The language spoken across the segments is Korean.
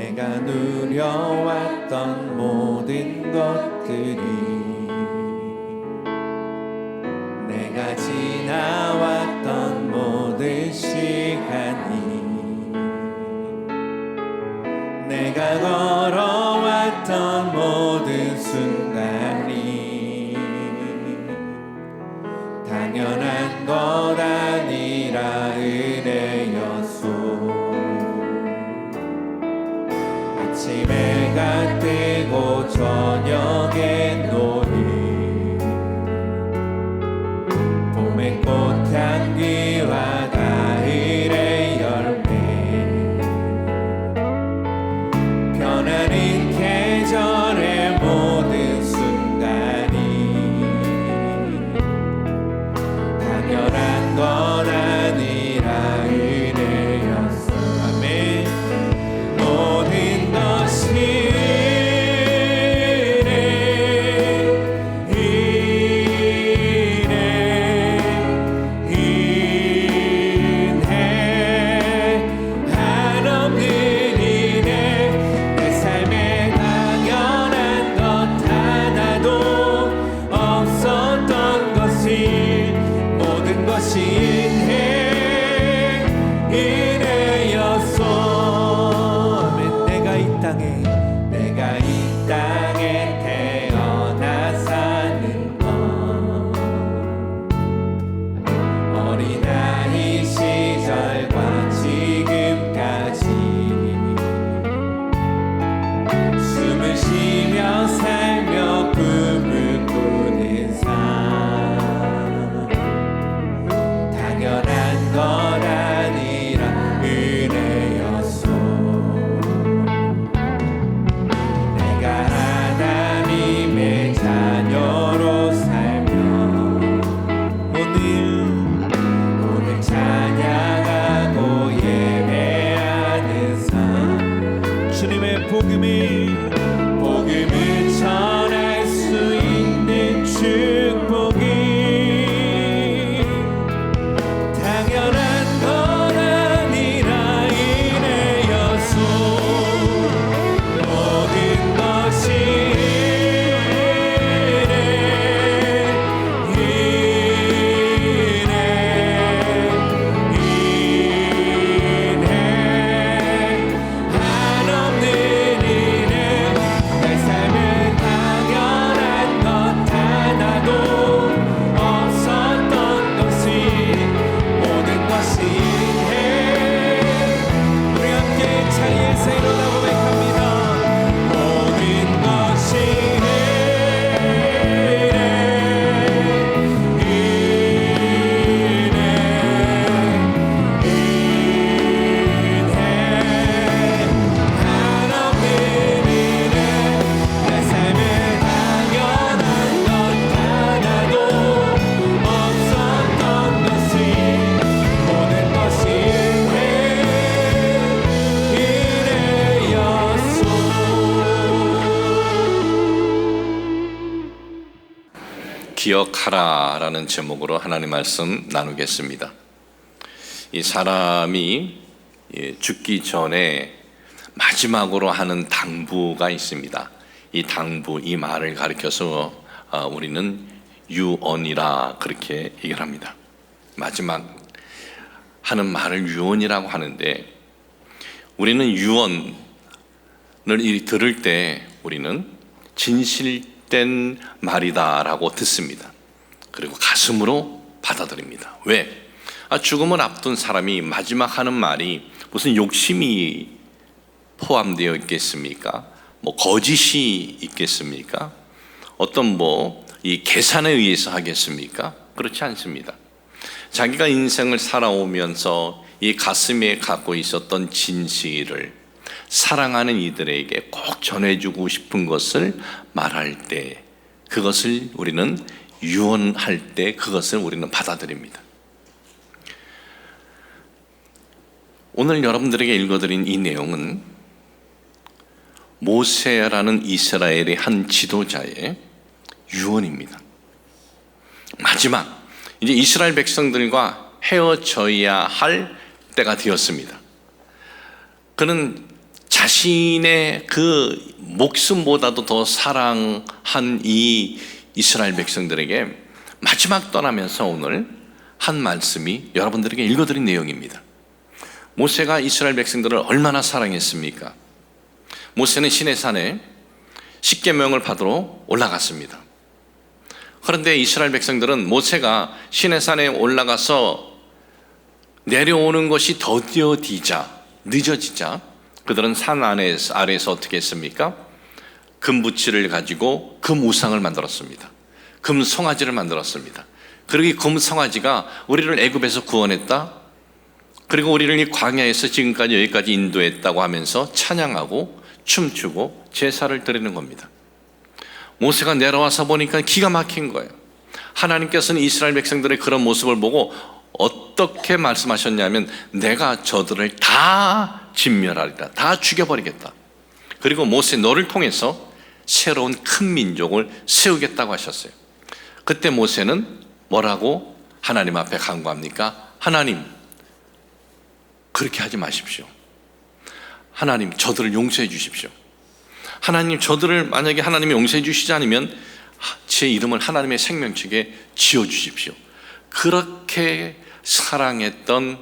내가 누려왔던 모든 것들이, 내가 지나왔던 모든 시간이, 내가 걸어왔던 모든 순간이 당연한 것 아니라 은혜였소. 아침에 해가 뜨고 저녁에 노을, 봄의 꽃향기와 가을의 열매, 변하는 계절의 모든 순간이 당연한 건 아니라 은혜였어. 아멘. 모든 것이 내가 이 땅에 태어나 사는 것, 어린아이 시절과 지금까지 숨을 쉬며 살며 꿈을 꾸는 삶, 당연한 것 아니라 은혜였소. 자녀로 살며 오늘 찬양하고 예배하는 삶, 주님의 복음을 전할 수 있는 축복이 당연한 것 아니라 은혜였소. 모든 것이 기억하라라는 제목으로 하나님 말씀 나누겠습니다. 이 사람이 죽기 전에 마지막으로 하는 당부가 있습니다. 이 당부, 이 말을 가리켜서 우리는 유언이라 그렇게 얘기를 합니다. 마지막 하는 말을 유언이라고 하는데, 우리는 유언을 들을 때 우리는 진실된 말이다라고 듣습니다. 그리고 가슴으로 받아들입니다. 왜? 죽음을 앞둔 사람이 마지막 하는 말이 무슨 욕심이 포함되어 있겠습니까? 거짓이 있겠습니까? 어떤 이 계산에 의해서 하겠습니까? 그렇지 않습니다. 자기가 인생을 살아오면서 이 가슴에 갖고 있었던 진실을 사랑하는 이들에게 꼭 전해주고 싶은 것을 말할 때, 그것을 우리는 유언할 때 그것을 우리는 받아들입니다. 오늘 여러분들에게 읽어드린 이 내용은 모세라는 이스라엘의 한 지도자의 유언입니다. 마지막 이제 이스라엘 백성들과 헤어져야 할 때가 되었습니다. 그는 자신의 그 목숨보다도 더 사랑한 이 이스라엘 백성들에게 마지막 떠나면서 오늘 한 말씀이 여러분들에게 읽어드린 내용입니다. 모세가 이스라엘 백성들을 얼마나 사랑했습니까? 모세는 시내산에 십계명을 받으러 올라갔습니다. 그런데 이스라엘 백성들은 모세가 시내산에 올라가서 내려오는 것이 더뎌지자, 늦어지자 그들은 산 아래에서 어떻게 했습니까? 금부치를 가지고 금 우상을 만들었습니다. 금 송아지를 만들었습니다. 그리고 이 금 송아지가 우리를 애굽에서 구원했다, 그리고 우리를 이 광야에서 지금까지 여기까지 인도했다고 하면서 찬양하고 춤추고 제사를 드리는 겁니다. 모세가 내려와서 보니까 기가 막힌 거예요. 하나님께서는 이스라엘 백성들의 그런 모습을 보고 어떻게 말씀하셨냐면 내가 저들을 다 진멸하리라, 다 죽여버리겠다. 그리고 모세 너를 통해서 새로운 큰 민족을 세우겠다고 하셨어요. 그때 모세는 뭐라고 하나님 앞에 간구합니까? 하나님, 그렇게 하지 마십시오. 하나님, 저들을 용서해 주십시오. 하나님, 저들을 만약에 하나님이 용서해 주시지 않으면 제 이름을 하나님의 생명책에 지어주십시오. 그렇게 사랑했던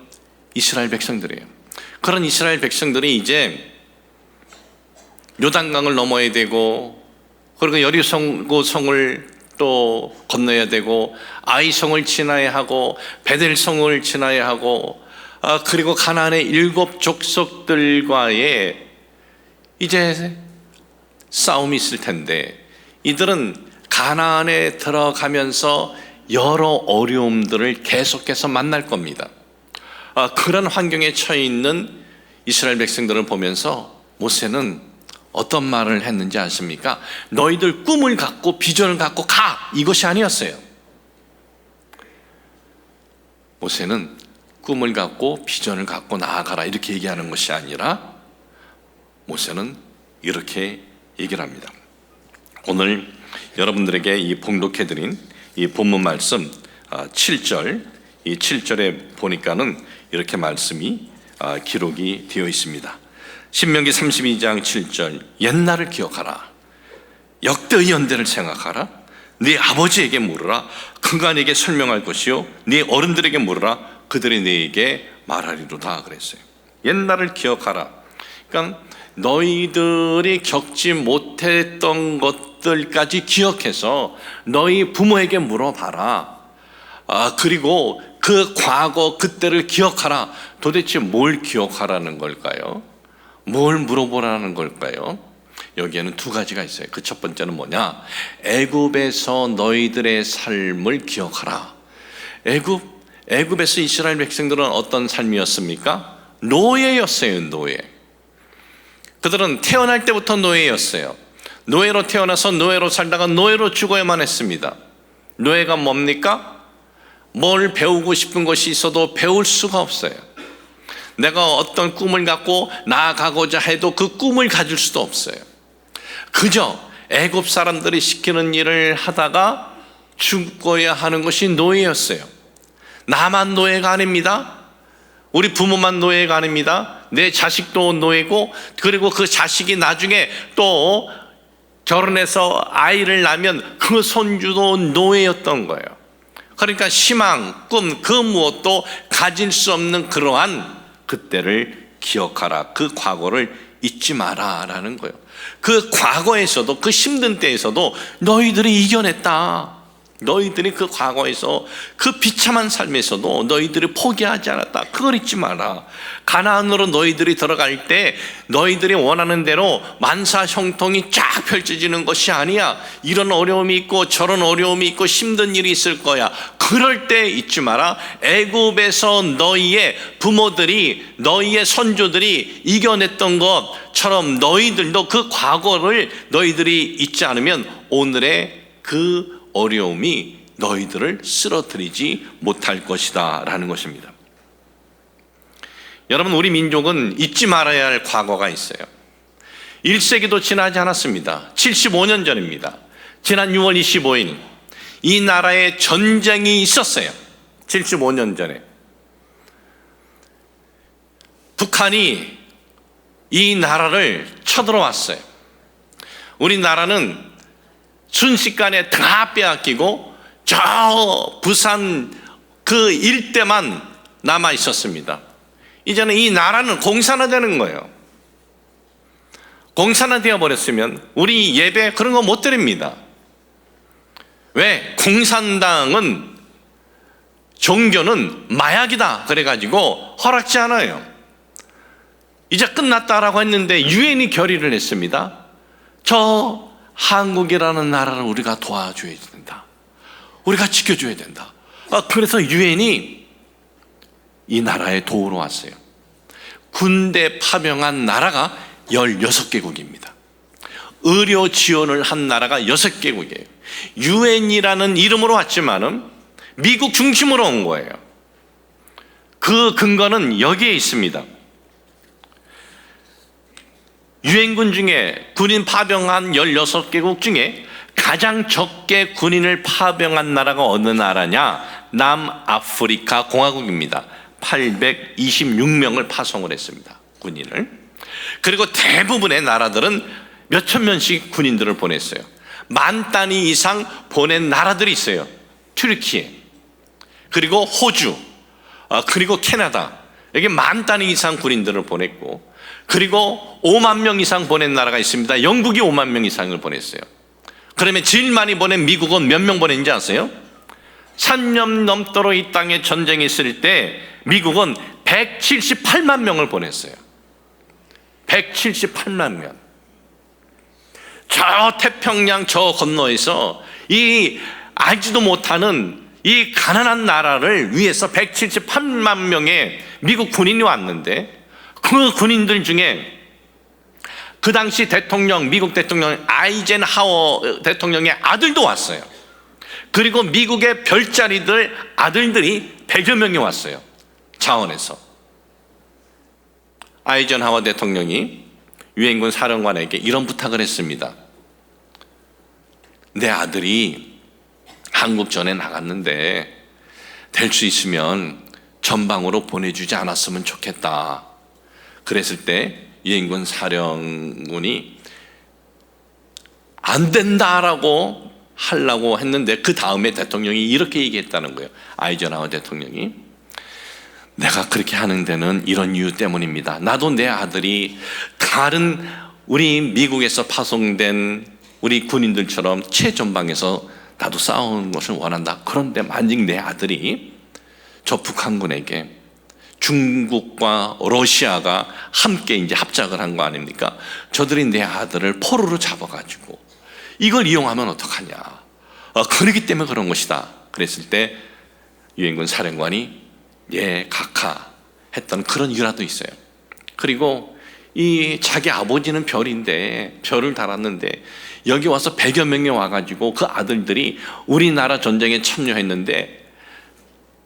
이스라엘 백성들이에요. 그런 이스라엘 백성들이 이제 요단강을 넘어야 되고, 그리고 여리고 성을 또 건너야 되고, 아이성을 지나야 하고, 베델성을 지나야 하고, 그리고 가나안의 7 족속들과의 이제 싸움이 있을 텐데, 이들은 가나안에 들어가면서 여러 어려움들을 계속해서 만날 겁니다. 그런 환경에 처해 있는 이스라엘 백성들을 보면서 모세는 어떤 말을 했는지 아십니까? 너희들 꿈을 갖고 비전을 갖고 가! 이것이 아니었어요. 모세는 꿈을 갖고 비전을 갖고 나아가라 이렇게 얘기하는 것이 아니라 모세는 이렇게 얘기를 합니다. 오늘 여러분들에게 이 봉독해드린 이 본문 말씀 7절, 이 7절에 보니까는 이렇게 말씀이 기록이 되어 있습니다. 신명기 32장 7절, 옛날을 기억하라. 역대의 연대를 생각하라. 네 아버지에게 물으라. 그가 네게 설명할 것이요 네 어른들에게 물으라. 그들이 네게 말하리로다 그랬어요. 옛날을 기억하라. 그러니까 너희들이 겪지 못했던 것들까지 기억해서 너희 부모에게 물어봐라. 그리고 그 과거 그때를 기억하라. 도대체 뭘 기억하라는 걸까요? 뭘 물어보라는 걸까요? 여기에는 2가지가 있어요. 그 첫 번째는 뭐냐? 애굽에서 너희들의 삶을 기억하라. 애굽에서 이스라엘 백성들은 어떤 삶이었습니까? 노예였어요. 노예. 그들은 태어날 때부터 노예였어요. 노예로 태어나서 노예로 살다가 노예로 죽어야만 했습니다. 노예가 뭡니까? 뭘 배우고 싶은 것이 있어도 배울 수가 없어요. 내가 어떤 꿈을 갖고 나아가고자 해도 그 꿈을 가질 수도 없어요. 그저 애굽 사람들이 시키는 일을 하다가 죽어야 하는 것이 노예였어요. 나만 노예가 아닙니다. 우리 부모만 노예가 아닙니다. 내 자식도 노예고, 그리고 그 자식이 나중에 또 결혼해서 아이를 낳으면 그 손주도 노예였던 거예요. 그러니까 희망, 꿈, 그 무엇도 가질 수 없는 그러한 그때를 기억하라. 그 과거를 잊지 마라 라는 거예요. 그 과거에서도, 그 힘든 때에서도 너희들이 이겨냈다. 너희들이 그 과거에서 그 비참한 삶에서도 너희들이 포기하지 않았다. 그걸 잊지 마라. 가나안으로 너희들이 들어갈 때 너희들이 원하는 대로 만사 형통이 쫙 펼쳐지는 것이 아니야. 이런 어려움이 있고 저런 어려움이 있고 힘든 일이 있을 거야. 그럴 때 잊지 마라. 애굽에서 너희의 부모들이, 너희의 선조들이 이겨냈던 것처럼 너희들도 그 과거를 너희들이 잊지 않으면 오늘의 그 어려움이 너희들을 쓰러뜨리지 못할 것이다 라는 것입니다. 여러분, 우리 민족은 잊지 말아야 할 과거가 있어요. 1세기도 지나지 않았습니다. 75년 전입니다. 지난 6월 25일 이 나라에 전쟁이 있었어요. 75년 전에 북한이 이 나라를 쳐들어왔어요. 우리나라는 순식간에 다 빼앗기고 저 부산 그 일대만 남아 있었습니다. 이제는 이 나라는 공산화되는 거예요. 공산화되어 버렸으면 우리 예배 그런 거 못 드립니다. 왜? 공산당은 종교는 마약이다 그래가지고 허락지 않아요. 이제 끝났다라고 했는데 유엔이 결의를 했습니다. 저 한국이라는 나라를 우리가 도와줘야 된다. 우리가 지켜줘야 된다. 그래서 유엔이 이 나라에 도우러 왔어요. 군대 파병한 나라가 16개국입니다. 의료 지원을 한 나라가 6개국이에요. 유엔이라는 이름으로 왔지만은 미국 중심으로 온 거예요. 그 근거는 여기에 있습니다. 유엔군 중에 군인 파병한 16개국 중에 가장 적게 군인을 파병한 나라가 어느 나라냐? 남아프리카 공화국입니다. 826명을 파송을 했습니다. 군인을. 그리고 대부분의 나라들은 몇천 명씩 군인들을 보냈어요. 10,000 단위 이상 보낸 나라들이 있어요. 튀르키예, 그리고 호주, 그리고 캐나다. 여기 10,000 단위 이상 군인들을 보냈고, 그리고 5만 명 이상 보낸 나라가 있습니다. 영국이 5만 명 이상을 보냈어요. 그러면 제일 많이 보낸 미국은 몇 명 보냈는지 아세요? 3년 넘도록 이 땅에 전쟁이 있을 때 미국은 178만 명을 보냈어요. 178만 명. 저 태평양 저 건너에서 이 알지도 못하는 이 가난한 나라를 위해서 178만 명의 미국 군인이 왔는데, 그 군인들 중에 그 당시 대통령, 미국 대통령 아이젠하워 대통령의 아들도 왔어요. 그리고 미국의 별자리들 아들들이 100여 명이 왔어요. 자원에서. 아이젠하워 대통령이 유엔군 사령관에게 이런 부탁을 했습니다. 내 아들이 한국 전에 나갔는데 될 수 있으면 전방으로 보내주지 않았으면 좋겠다. 그랬을 때 유엔군 사령관이 안 된다라고 하려고 했는데, 그 다음에 대통령이 이렇게 얘기했다는 거예요. 아이젠하워 대통령이, 내가 그렇게 하는 데는 이런 이유 때문입니다. 나도 내 아들이 다른 우리 미국에서 파송된 우리 군인들처럼 최전방에서 나도 싸우는 것을 원한다. 그런데 만약 내 아들이 저 북한군에게 중국과 러시아가 함께 이제 합작을 한 거 아닙니까? 저들이 내 아들을 포로로 잡아가지고 이걸 이용하면 어떡하냐. 그러기 때문에 그런 것이다. 그랬을 때 유엔군 사령관이 예, 각하 했던 그런 일화도 있어요. 그리고 이 자기 아버지는 별인데, 별을 달았는데 여기 와서 100여 명이 와가지고 그 아들들이 우리나라 전쟁에 참여했는데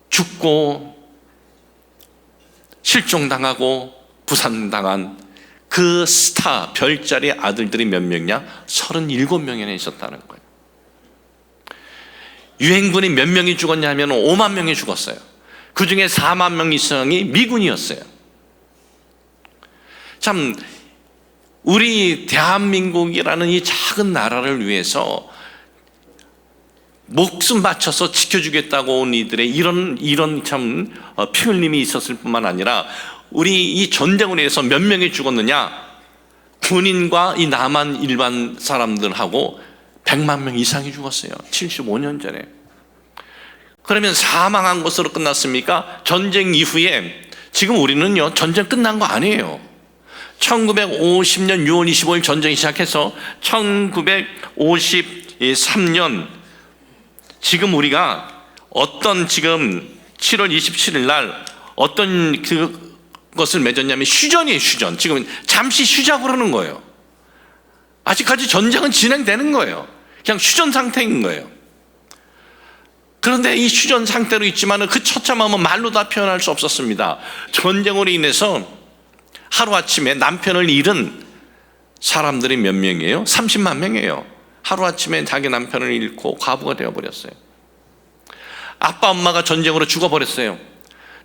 죽고 실종당하고 부산당한 그 스타 별자리 아들들이 몇 명이냐? 37명이나 있었다는 거예요. 유엔군이 몇 명이 죽었냐면 5만 명이 죽었어요. 그 중에 4만 명 이상이 미군이었어요. 참, 우리 대한민국이라는 이 작은 나라를 위해서 목숨 바쳐서 지켜주겠다고 온 이들의 이런 참 피 흘림이 있었을 뿐만 아니라, 우리 이 전쟁을 위해서 몇 명이 죽었느냐? 군인과 이 남한 일반 사람들하고 100만 명 이상이 죽었어요. 75년 전에. 그러면 사망한 것으로 끝났습니까? 전쟁 이후에 지금 우리는요, 전쟁 끝난 거 아니에요. 1950년 6월 25일 전쟁이 시작해서 1953년 지금 우리가 어떤 지금 7월 27일 날 어떤 그것을 맺었냐면 휴전이에요. 휴전. 지금 잠시 쉬자고 그러는 거예요. 아직까지 전쟁은 진행되는 거예요. 그냥 휴전 상태인 거예요. 그런데 이 휴전 상태로 있지만 그 처참함은 말로 다 표현할 수 없었습니다. 전쟁으로 인해서 하루아침에 남편을 잃은 사람들이 몇 명이에요? 30만 명이에요. 하루아침에 자기 남편을 잃고 과부가 되어버렸어요. 아빠 엄마가 전쟁으로 죽어버렸어요.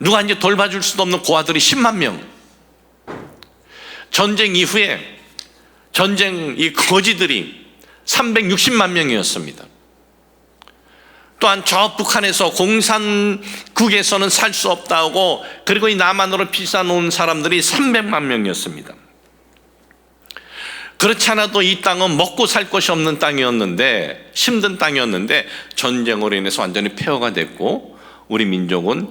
누가 이제 돌봐줄 수도 없는 고아들이 10만 명. 전쟁 이후에 전쟁 이 거지들이 360만 명이었습니다. 또한 저 북한에서 공산국에서는 살 수 없다고, 그리고 이 남한으로 피사놓은 사람들이 300만 명이었습니다. 그렇지 않아도 이 땅은 먹고 살 것이 없는 땅이었는데, 힘든 땅이었는데 전쟁으로 인해서 완전히 폐허가 됐고, 우리 민족은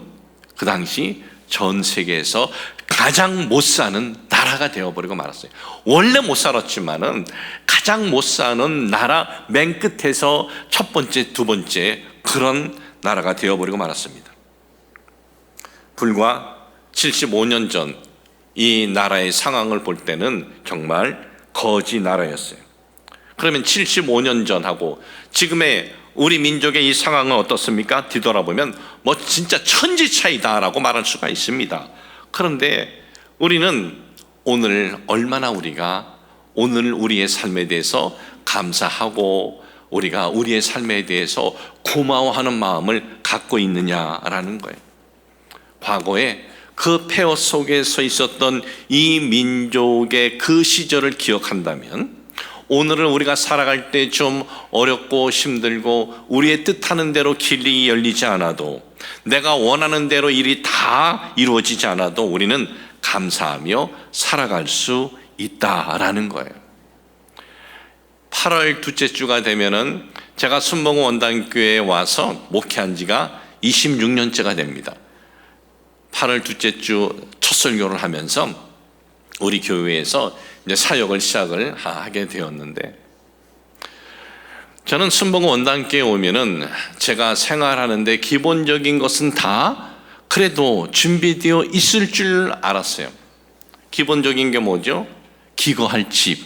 그 당시 전 세계에서 가장 못 사는 나라가 되어버리고 말았어요. 원래 못 살았지만은 가장 못 사는 나라 맨 끝에서 첫 번째, 두 번째 그런 나라가 되어버리고 말았습니다. 불과 75년 전 이 나라의 상황을 볼 때는 정말 거지 나라였어요. 그러면 75년 전하고 지금의 우리 민족의 이 상황은 어떻습니까? 뒤돌아보면 뭐 진짜 천지 차이다라고 말할 수가 있습니다. 그런데 우리는 오늘 얼마나 우리가 오늘 우리의 삶에 대해서 감사하고 우리가 우리의 삶에 대해서 고마워하는 마음을 갖고 있느냐라는 거예요. 과거에 그 폐허 속에서 있었던 이 민족의 그 시절을 기억한다면 오늘은 우리가 살아갈 때 좀 어렵고 힘들고 우리의 뜻하는 대로 길이 열리지 않아도, 내가 원하는 대로 일이 다 이루어지지 않아도 우리는 감사하며 살아갈 수 있다라는 거예요. 8월 둘째 주가 되면은 제가 순봉 원당교회에 와서 목회한 지가 26년째가 됩니다. 8월 둘째 주 첫 설교를 하면서 우리 교회에서 이제 사역을 시작을 하게 되었는데, 저는 순봉 원당교회에 오면은 제가 생활하는데 기본적인 것은 다 그래도 준비되어 있을 줄 알았어요. 기본적인 게 뭐죠? 기거할 집,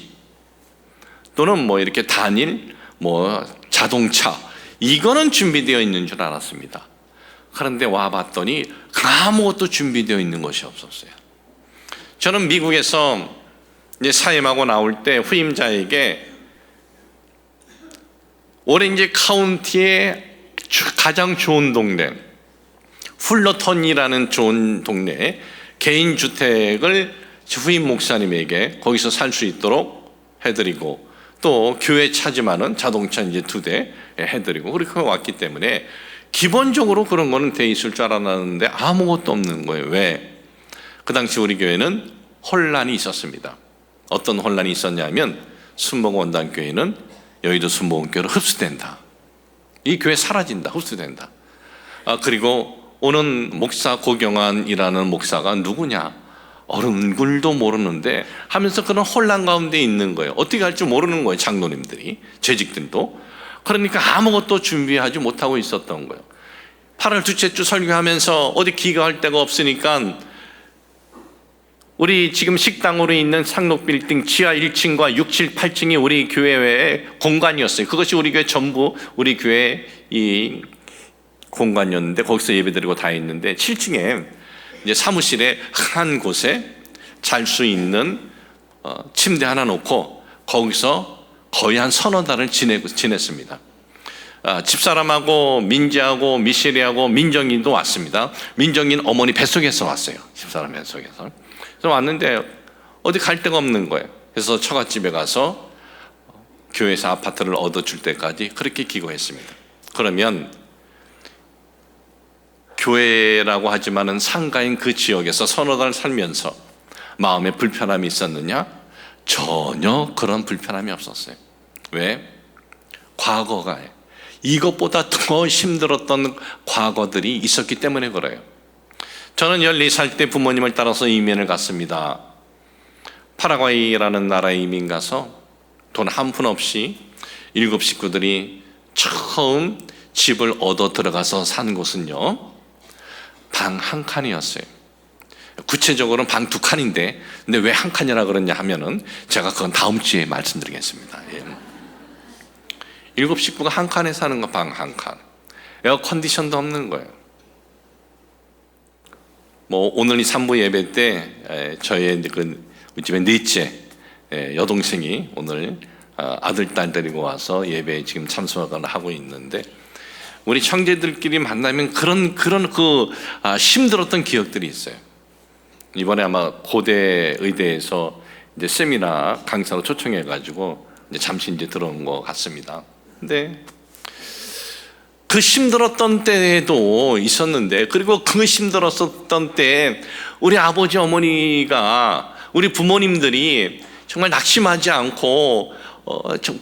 또는 뭐 이렇게 단일, 뭐 자동차, 이거는 준비되어 있는 줄 알았습니다. 그런데 와봤더니 아무것도 준비되어 있는 것이 없었어요. 저는 미국에서 이제 사임하고 나올 때 후임자에게 오렌지 카운티의 가장 좋은 동네, 풀러턴이라는 좋은 동네에 개인 주택을 후임 목사님에게 거기서 살 수 있도록 해드리고, 또 교회 차지만은 자동차 이제 2대 해드리고, 그렇게 왔기 때문에 기본적으로 그런 거는 돼 있을 줄 알았는데 아무것도 없는 거예요. 왜? 그 당시 우리 교회는 혼란이 있었습니다. 어떤 혼란이 있었냐면, 순봉 원당교회는 여의도 순복음교회로 흡수된다. 이 교회 사라진다. 흡수된다. 그리고 오는 목사 고경환이라는 목사가 누구냐? 얼굴도 모르는데 하면서 그런 혼란 가운데 있는 거예요. 어떻게 할지 모르는 거예요. 장로님들이, 재직들도. 그러니까 아무것도 준비하지 못하고 있었던 거예요. 8월 둘째 주 설교하면서 어디 기거할 데가 없으니까 우리 지금 식당으로 있는 상록빌딩 지하 1층과 6, 7, 8층이 우리 교회의 공간이었어요. 그것이 우리 교회 전부 우리 교회 이 공간이었는데, 거기서 예배드리고 다 했는데 7층에 이제 사무실에 한 곳에 잘 수 있는 침대 하나 놓고 거기서 거의 한 서너 달을 지냈습니다. 집사람하고 민지하고 미셸이하고 민정이도 왔습니다. 민정이는 어머니 뱃속에서 왔어요. 집사람 뱃속에서. 그래서 왔는데 어디 갈 데가 없는 거예요. 그래서 처갓집에 가서 교회에서 아파트를 얻어줄 때까지 그렇게 기도했습니다. 그러면 교회라고 하지만은 상가인 그 지역에서 서너 달 살면서 마음에 불편함이 있었느냐? 전혀 그런 불편함이 없었어요. 왜? 과거가 이것보다 더 힘들었던 과거들이 있었기 때문에 그래요. 저는 14살 때 부모님을 따라서 이민을 갔습니다. 파라과이라는 나라에 이민 가서 돈 한 푼 없이 7 식구들이 처음 집을 얻어 들어가서 산 곳은요, 방 한 칸이었어요. 구체적으로는 방 2칸인데, 근데 왜 한 칸이라 그러냐 하면은 제가 그건 다음 주에 말씀드리겠습니다. 7 식구가 한 칸에 사는 거, 방 한 칸. 에어 컨디션도 없는 거예요. 뭐 오늘 이 3부 예배 때 저희 그 집에 넷째 여동생이 오늘 아들 딸 데리고 와서 예배에 지금 참석을 하고 있는데, 우리 형제들끼리 만나면 그런 힘들었던 기억들이 있어요. 이번에 아마 고대 의대에서 이제 세미나 강사로 초청해가지고 이제 잠시 이제 들어온 것 같습니다. 근데 그 힘들었던 때도 있었는데, 그리고 그 힘들었었던 때에 우리 아버지 어머니가, 우리 부모님들이 정말 낙심하지 않고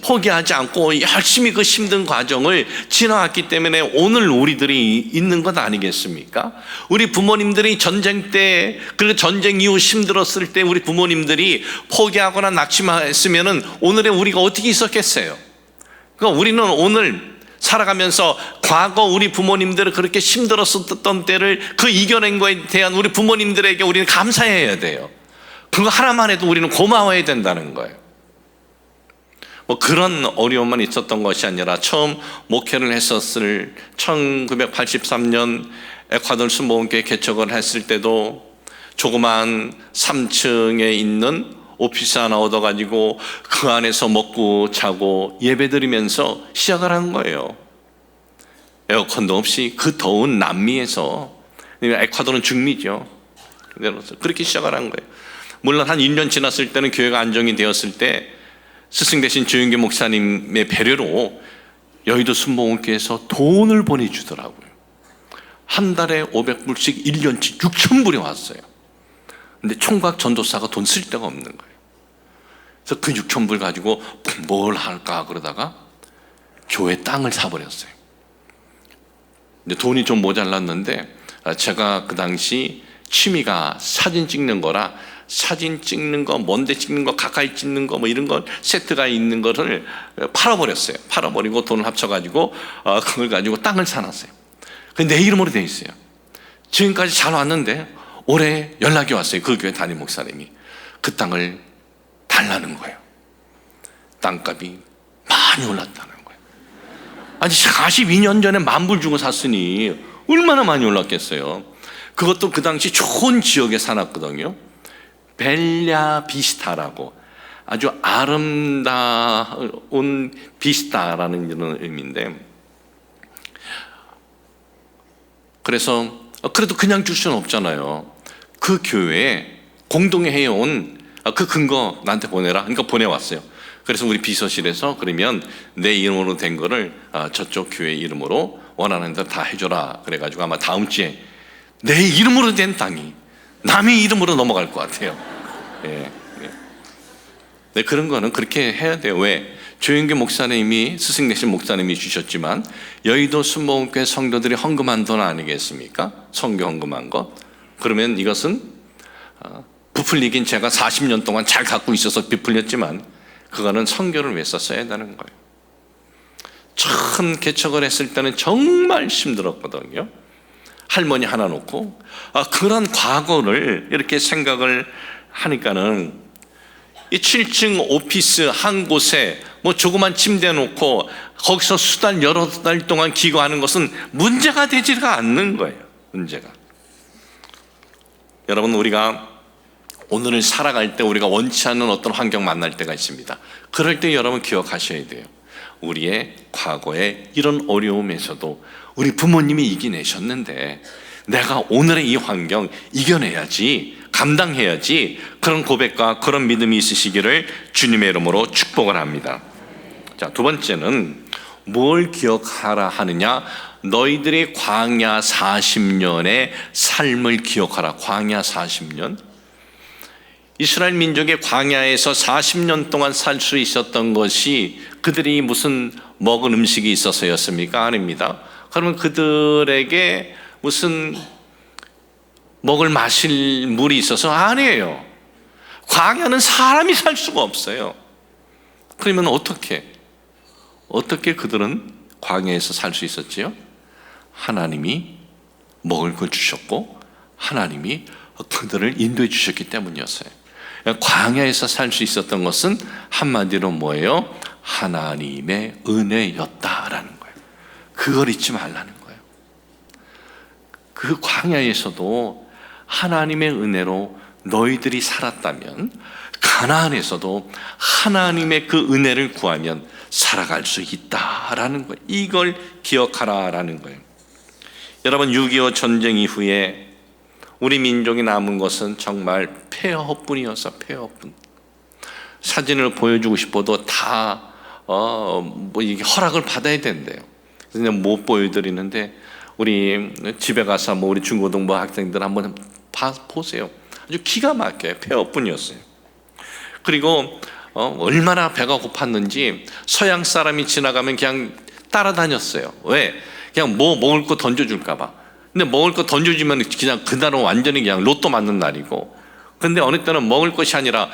포기하지 않고 열심히 그 힘든 과정을 지나왔기 때문에 오늘 우리들이 있는 것 아니겠습니까? 우리 부모님들이 전쟁 때, 그리고 전쟁 이후 힘들었을 때 우리 부모님들이 포기하거나 낙심했으면 오늘의 우리가 어떻게 있었겠어요? 그러니까 우리는 오늘 살아가면서 과거 우리 부모님들은 그렇게 힘들었었던 때를 그 이겨낸 거에 대한 우리 부모님들에게 우리는 감사해야 돼요. 그거 하나만 해도 우리는 고마워야 된다는 거예요. 뭐 그런 어려움만 있었던 것이 아니라 처음 목회를 했었을 1983년 에콰도르 순복음교회 개척을 했을 때도 조그만 3층에 있는 오피스 하나 얻어가지고 그 안에서 먹고 자고 예배드리면서 시작을 한 거예요. 에어컨도 없이 그 더운 남미에서, 에콰도르는 중미죠. 그렇게 시작을 한 거예요. 물론 한 1년 지났을 때는 교회가 안정이 되었을 때 스승 되신 조윤기 목사님의 배려로 여의도 순복음교회에서 돈을 보내주더라고요. 한 달에 500불씩 1년치 6,000불이 왔어요. 근데 총각 전도사가 돈 쓸 데가 없는 거예요. 그래서 그 6,000불 가지고 뭘 할까 그러다가 교회 땅을 사버렸어요. 근데 돈이 좀 모자랐는데 제가 그 당시 취미가 사진 찍는 거라 사진 찍는 거, 먼데 찍는 거, 가까이 찍는 거, 뭐 이런 거 세트가 있는 거를 팔아버렸어요. 팔아버리고 돈을 합쳐가지고 그걸 가지고 땅을 사놨어요. 내 이름으로 돼 있어요. 지금까지 잘 왔는데 올해 연락이 왔어요. 그 교회 담임 목사님이 그 땅을 달라는 거예요. 땅값이 많이 올랐다는 거예요. 아니 42년 전에 10,000불 주고 샀으니 얼마나 많이 올랐겠어요. 그것도 그 당시 좋은 지역에 사놨거든요. 벨야비스타라고, 아주 아름다운 비스타라는 이런 의미인데, 그래서 그래도 그냥 줄 수는 없잖아요. 그 교회에 공동에 해온 그 근거 나한테 보내라. 그러니까 보내왔어요. 그래서 우리 비서실에서 그러면 내 이름으로 된 거를 저쪽 교회 이름으로 원하는 대로 다 해줘라. 그래가지고 아마 다음 주에 내 이름으로 된 땅이 남의 이름으로 넘어갈 것 같아요. 예. 네, 그런 거는 그렇게 해야 돼요. 왜? 조윤기 목사님이, 스승 되신 목사님이 주셨지만 여의도 순복음교회 성도들이 헌금한 돈 아니겠습니까? 선교 헌금한 것. 그러면 이것은 부풀리긴 제가 40년 동안 잘 갖고 있어서 부풀렸지만 그거는 선교를 위해서 써야 되는 거예요. 처음 개척을 했을 때는 정말 힘들었거든요. 할머니 하나 놓고 그런 과거를 이렇게 생각을 하니까는 이 7층 오피스 한 곳에 뭐 조그만 침대 놓고 거기서 수달 여러 달 동안 기거하는 것은 문제가 되지가 않는 거예요. 문제가. 여러분, 우리가 오늘을 살아갈 때 우리가 원치 않는 어떤 환경 만날 때가 있습니다. 그럴 때 여러분 기억하셔야 돼요. 우리의 과거에 이런 어려움에서도 우리 부모님이 이겨내셨는데 내가 오늘의 이 환경 이겨내야지, 감당해야지, 그런 고백과 그런 믿음이 있으시기를 주님의 이름으로 축복을 합니다. 자, 두 번째는 뭘 기억하라 하느냐? 너희들의 광야 40년의 삶을 기억하라. 광야 40년. 이스라엘 민족의 광야에서 40년 동안 살 수 있었던 것이 그들이 무슨 먹은 음식이 있어서였습니까? 아닙니다. 그러면 그들에게 무슨 먹을 마실 물이 있어서? 아니에요. 광야는 사람이 살 수가 없어요. 그러면 어떻게 그들은 광야에서 살 수 있었지요? 하나님이 먹을 걸 주셨고 하나님이 그들을 인도해 주셨기 때문이었어요. 광야에서 살 수 있었던 것은 한마디로 뭐예요? 하나님의 은혜였다라는 거예요. 그걸 잊지 말라는 거예요. 그 광야에서도 하나님의 은혜로 너희들이 살았다면 가나안에서도 하나님의 그 은혜를 구하면 살아갈 수 있다라는 거예요. 이걸 기억하라라는 거예요. 여러분, 6.25 전쟁 이후에 우리 민족이 남은 것은 정말 폐허뿐이어서 폐허뿐. 사진을 보여주고 싶어도 다 이게 허락을 받아야 된대요. 그래서 못 보여드리는데 우리 집에 가서 우리 중고등부 학생들 한번 보세요. 아주 기가 막혀요. 폐업뿐이었어요. 그리고 얼마나 배가 고팠는지 서양 사람이 지나가면 그냥 따라다녔어요. 왜? 그냥 뭐 먹을 거 던져줄까 봐. 근데 먹을 거 던져주면 그냥 그날은 완전히 그냥 로또 맞는 날이고, 근데 어느 때는 먹을 것이 아니라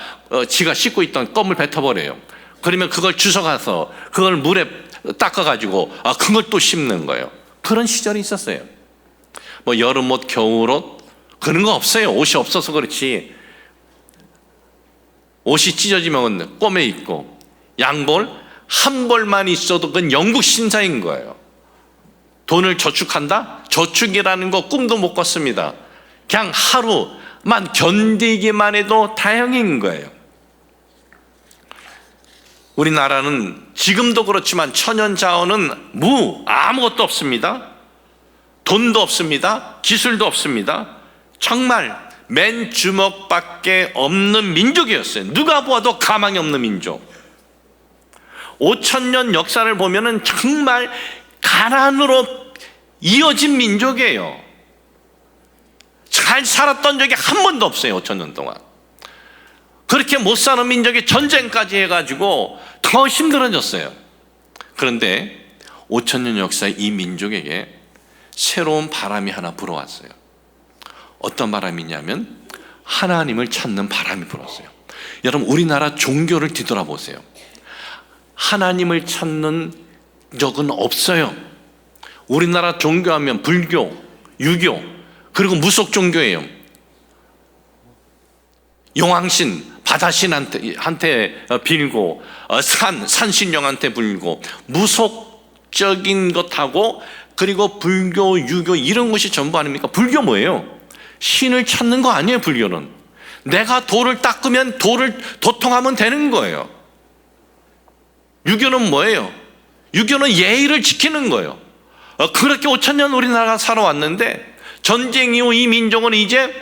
지가 씻고 있던 껌을 뱉어버려요. 그러면 그걸 주워가서 그걸 물에 닦아가지고 그걸 또 씹는 거예요. 그런 시절이 있었어요. 뭐 여름옷, 겨울옷 그런 거 없어요. 옷이 없어서 그렇지. 옷이 찢어지면 꿰매 입고, 양볼 한 벌만 있어도 그건 영국 신사인 거예요. 돈을 저축한다? 저축이라는 거 꿈도 못 꿨습니다. 그냥 하루만 견디기만 해도 다행인 거예요. 우리나라는 지금도 그렇지만 천연자원은 아무것도 없습니다. 돈도 없습니다. 기술도 없습니다. 정말 맨 주먹밖에 없는 민족이었어요. 누가 보아도 가망이 없는 민족. 5,000년 역사를 보면은 정말 가난으로 이어진 민족이에요. 잘 살았던 적이 한 번도 없어요. 5,000년 동안. 그렇게 못 사는 민족이 전쟁까지 해가지고 더 힘들어졌어요. 그런데 5,000년 역사의 이 민족에게 새로운 바람이 하나 불어왔어요. 어떤 바람이냐면 하나님을 찾는 바람이 불었어요. 여러분, 우리나라 종교를 뒤돌아보세요. 하나님을 찾는 적은 없어요. 우리나라 종교하면 불교, 유교, 그리고 무속 종교예요. 용왕신, 바다신한테 빌고, 산신령한테 빌고, 무속적인 것하고, 그리고 불교, 유교 이런 것이 전부 아닙니까? 불교 뭐예요? 신을 찾는 거 아니에요. 불교는 내가 돌을 닦으면 돌을 도통하면 되는 거예요. 유교는 뭐예요? 유교는 예의를 지키는 거예요. 그렇게 5,000년 우리나라가 살아왔는데, 전쟁 이후 이 민족은 이제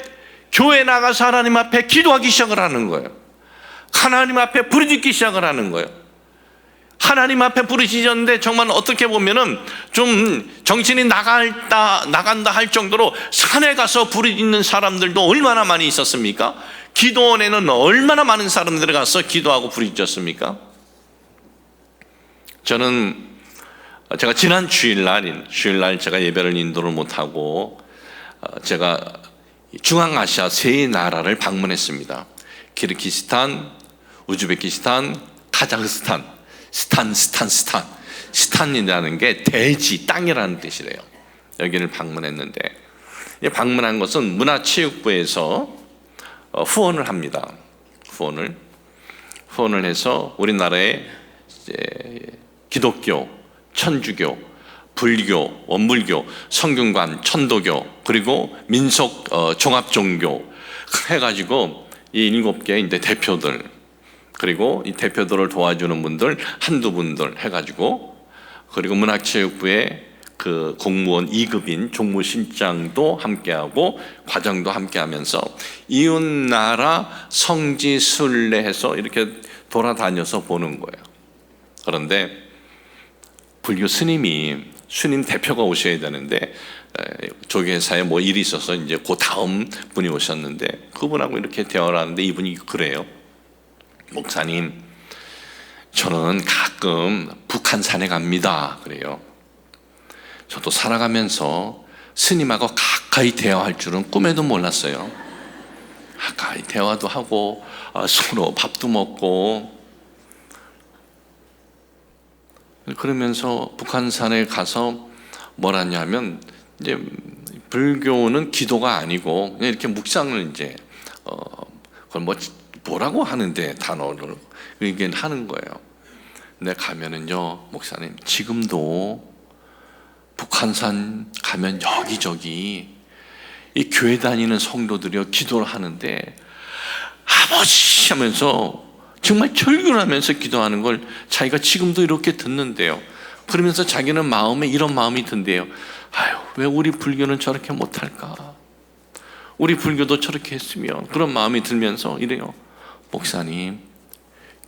교회 나가서 하나님 앞에 기도하기 시작을 하는 거예요. 하나님 앞에 부르짖기 시작을 하는 거예요. 하나님 앞에 부르짖었는데 정말 어떻게 보면은 좀 정신이 나간다 할 정도로 산에 가서 부르짖는 사람들도 얼마나 많이 있었습니까? 기도원에는 얼마나 많은 사람들이 가서 기도하고 부르짖었습니까? 제가 지난 주일날 제가 예배를 인도를 못하고 제가 중앙아시아 세 나라를 방문했습니다. 키르기스탄, 우즈베키스탄, 카자흐스탄. 스탄이라는 게 대지, 땅이라는 뜻이래요. 여기를 방문했는데, 방문한 것은 문화체육부에서 후원을 합니다. 후원을 해서 우리나라의 기독교, 천주교, 불교, 원불교, 성균관, 천도교, 그리고 민속 종합종교 해가지고 이 7개 이제 대표들, 그리고 이 대표들을 도와주는 분들 한두 분들 해가지고, 그리고 문화체육부의 그 공무원 2급인 종무실장도 함께하고 과장도 함께하면서 이웃나라 성지 순례해서 이렇게 돌아다녀서 보는 거예요. 그런데 불교 스님 대표가 오셔야 되는데 조계사에 뭐 일이 있어서 이제 그 다음 분이 오셨는데, 그분하고 이렇게 대화를 하는데 이분이 그래요. 목사님, 저는 가끔 북한산에 갑니다. 그래요. 저도 살아가면서 스님하고 가까이 대화할 줄은 꿈에도 몰랐어요. 가까이 대화도 하고 서로 밥도 먹고, 그러면서 북한산에 가서 뭘 하냐면, 이제 불교는 기도가 아니고 그냥 이렇게 묵상을 이제 그걸 뭐라고 하는데 단어를 이게 하는 거예요. 근데 가면은요, 목사님, 지금도 북한산 가면 여기저기 이 교회 다니는 성도들이요 기도를 하는데 아버지 하면서 정말 절규하면서 기도하는 걸 자기가 지금도 이렇게 듣는데요. 그러면서 자기는 마음에 이런 마음이 든대요. 아유, 왜 우리 불교는 저렇게 못할까? 우리 불교도 저렇게 했으면, 그런 마음이 들면서 이래요. 목사님,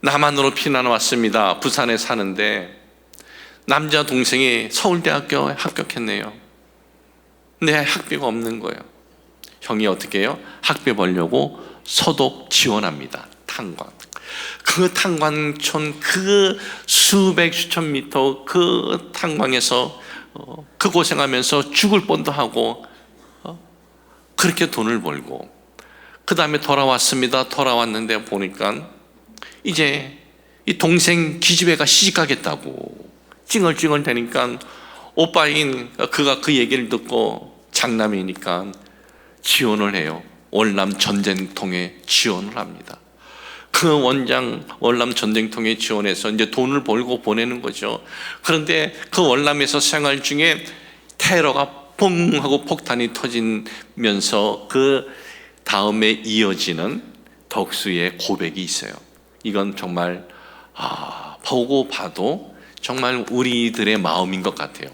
남한으로 피난 왔습니다. 부산에 사는데 남자 동생이 서울대학교에 합격했네요. 근데 학비가 없는 거예요. 형이 어떻게 해요? 학비 벌려고 소독 지원합니다. 탄광. 그 탄광촌 그 수백 수천 미터 그 탄광에서 그 고생하면서 죽을 뻔도 하고 그렇게 돈을 벌고 그 다음에 돌아왔습니다. 돌아왔는데 보니까 이제 이 동생 기집애가 시집가겠다고 찡얼찡얼 대니까 오빠인 그가 그 얘기를 듣고 장남이니까 지원을 해요. 월남 전쟁통에 지원을 합니다. 그 월남 전쟁통에 지원해서 이제 돈을 벌고 보내는 거죠. 그런데 그 월남에서 생활 중에 테러가 뻥 하고 폭탄이 터지면서 그 다음에 이어지는 덕수의 고백이 있어요. 이건 정말 보고 봐도 정말 우리들의 마음인 것 같아요.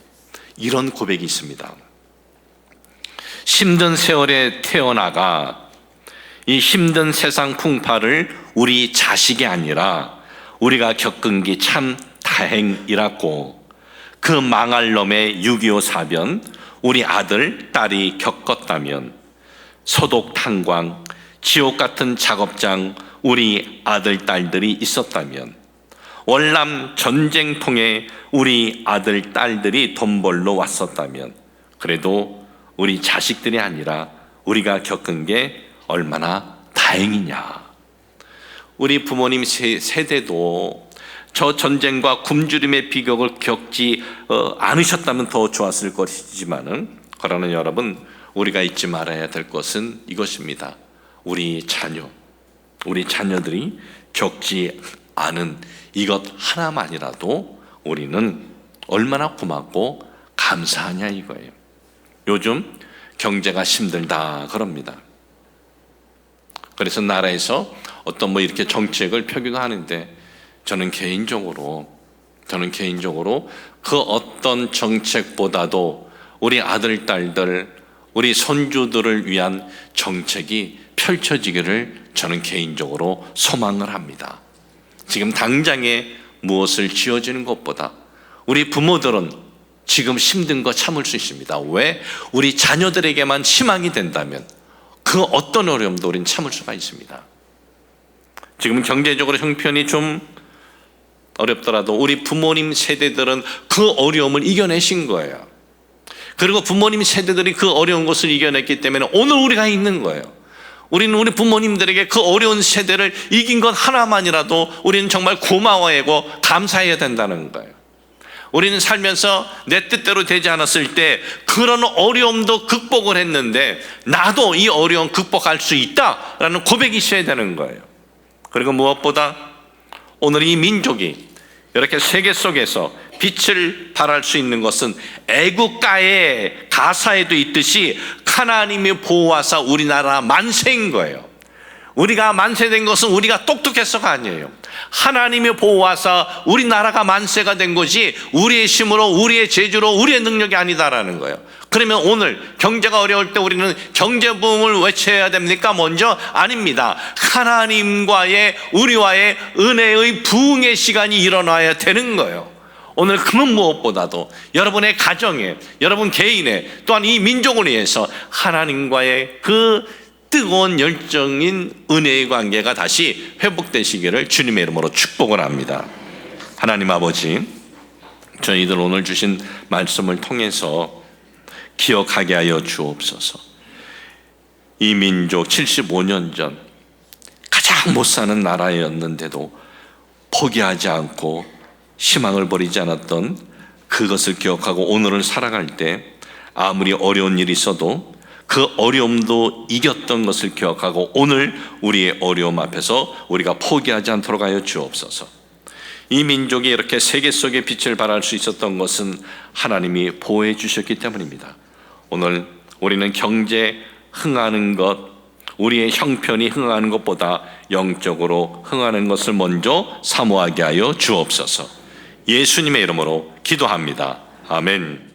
이런 고백이 있습니다. 힘든 세월에 태어나가 이 힘든 세상 풍파를 우리 자식이 아니라 우리가 겪은 게 참 다행이라고 그 망할 놈의 6.25 사변 우리 아들, 딸이 겪었다면 소독 탄광, 지옥 같은 작업장 우리 아들, 딸들이 있었다면 월남 전쟁통에 우리 아들, 딸들이 돈 벌러 왔었다면 그래도 우리 자식들이 아니라 우리가 겪은 게 얼마나 다행이냐. 우리 부모님 세대도 저 전쟁과 굶주림의 비극을 겪지 않으셨다면 더 좋았을 것이지만은 그러나 여러분 우리가 잊지 말아야 될 것은 이것입니다. 우리 자녀들이 겪지 않은 이것 하나만이라도 우리는 얼마나 고맙고 감사하냐 이거예요. 요즘 경제가 힘들다 그럽니다. 그래서 나라에서 어떤 이렇게 정책을 펴기도 하는데 저는 개인적으로 그 어떤 정책보다도 우리 아들, 딸들, 우리 손주들을 위한 정책이 펼쳐지기를 저는 개인적으로 소망을 합니다. 지금 당장에 무엇을 지어지는 것보다 우리 부모들은 지금 힘든 거 참을 수 있습니다. 왜? 우리 자녀들에게만 희망이 된다면 그 어떤 어려움도 우리는 참을 수가 있습니다. 지금 경제적으로 형편이 좀 어렵더라도 우리 부모님 세대들은 그 어려움을 이겨내신 거예요. 그리고 부모님 세대들이 그 어려운 것을 이겨냈기 때문에 오늘 우리가 있는 거예요. 우리는 우리 부모님들에게 그 어려운 세대를 이긴 것 하나만이라도 우리는 정말 고마워하고 감사해야 된다는 거예요. 우리는 살면서 내 뜻대로 되지 않았을 때 그런 어려움도 극복을 했는데 나도 이 어려움 극복할 수 있다라는 고백이 있어야 되는 거예요. 그리고 무엇보다 오늘 이 민족이 이렇게 세계 속에서 빛을 발할 수 있는 것은 애국가의 가사에도 있듯이 하나님이 보호하사 우리나라 만세인 거예요. 우리가 만세된 것은 우리가 똑똑해서가 아니에요. 하나님이 보호하사 우리나라가 만세가 된 것이 우리의 힘으로 우리의 재주로 우리의 능력이 아니다라는 거예요. 그러면 오늘 경제가 어려울 때 우리는 경제 부흥을 외쳐야 됩니까? 먼저 아닙니다. 하나님과의 우리와의 은혜의 부흥의 시간이 일어나야 되는 거예요. 오늘 그 무엇보다도 여러분의 가정에 여러분 개인에 또한 이 민족을 위해서 하나님과의 그 뜨거운 열정인 은혜의 관계가 다시 회복되시기를 주님의 이름으로 축복을 합니다. 하나님 아버지, 저희들 오늘 주신 말씀을 통해서 기억하게 하여 주옵소서. 이 민족 75년 전 가장 못 사는 나라였는데도 포기하지 않고 희망을 버리지 않았던 그것을 기억하고 오늘을 살아갈 때 아무리 어려운 일이 있어도 그 어려움도 이겼던 것을 기억하고 오늘 우리의 어려움 앞에서 우리가 포기하지 않도록 하여 주옵소서. 이 민족이 이렇게 세계 속에 빛을 발할 수 있었던 것은 하나님이 보호해 주셨기 때문입니다. 오늘 우리는 경제 흥하는 것, 우리의 형편이 흥하는 것보다 영적으로 흥하는 것을 먼저 사모하게 하여 주옵소서. 예수님의 이름으로 기도합니다. 아멘.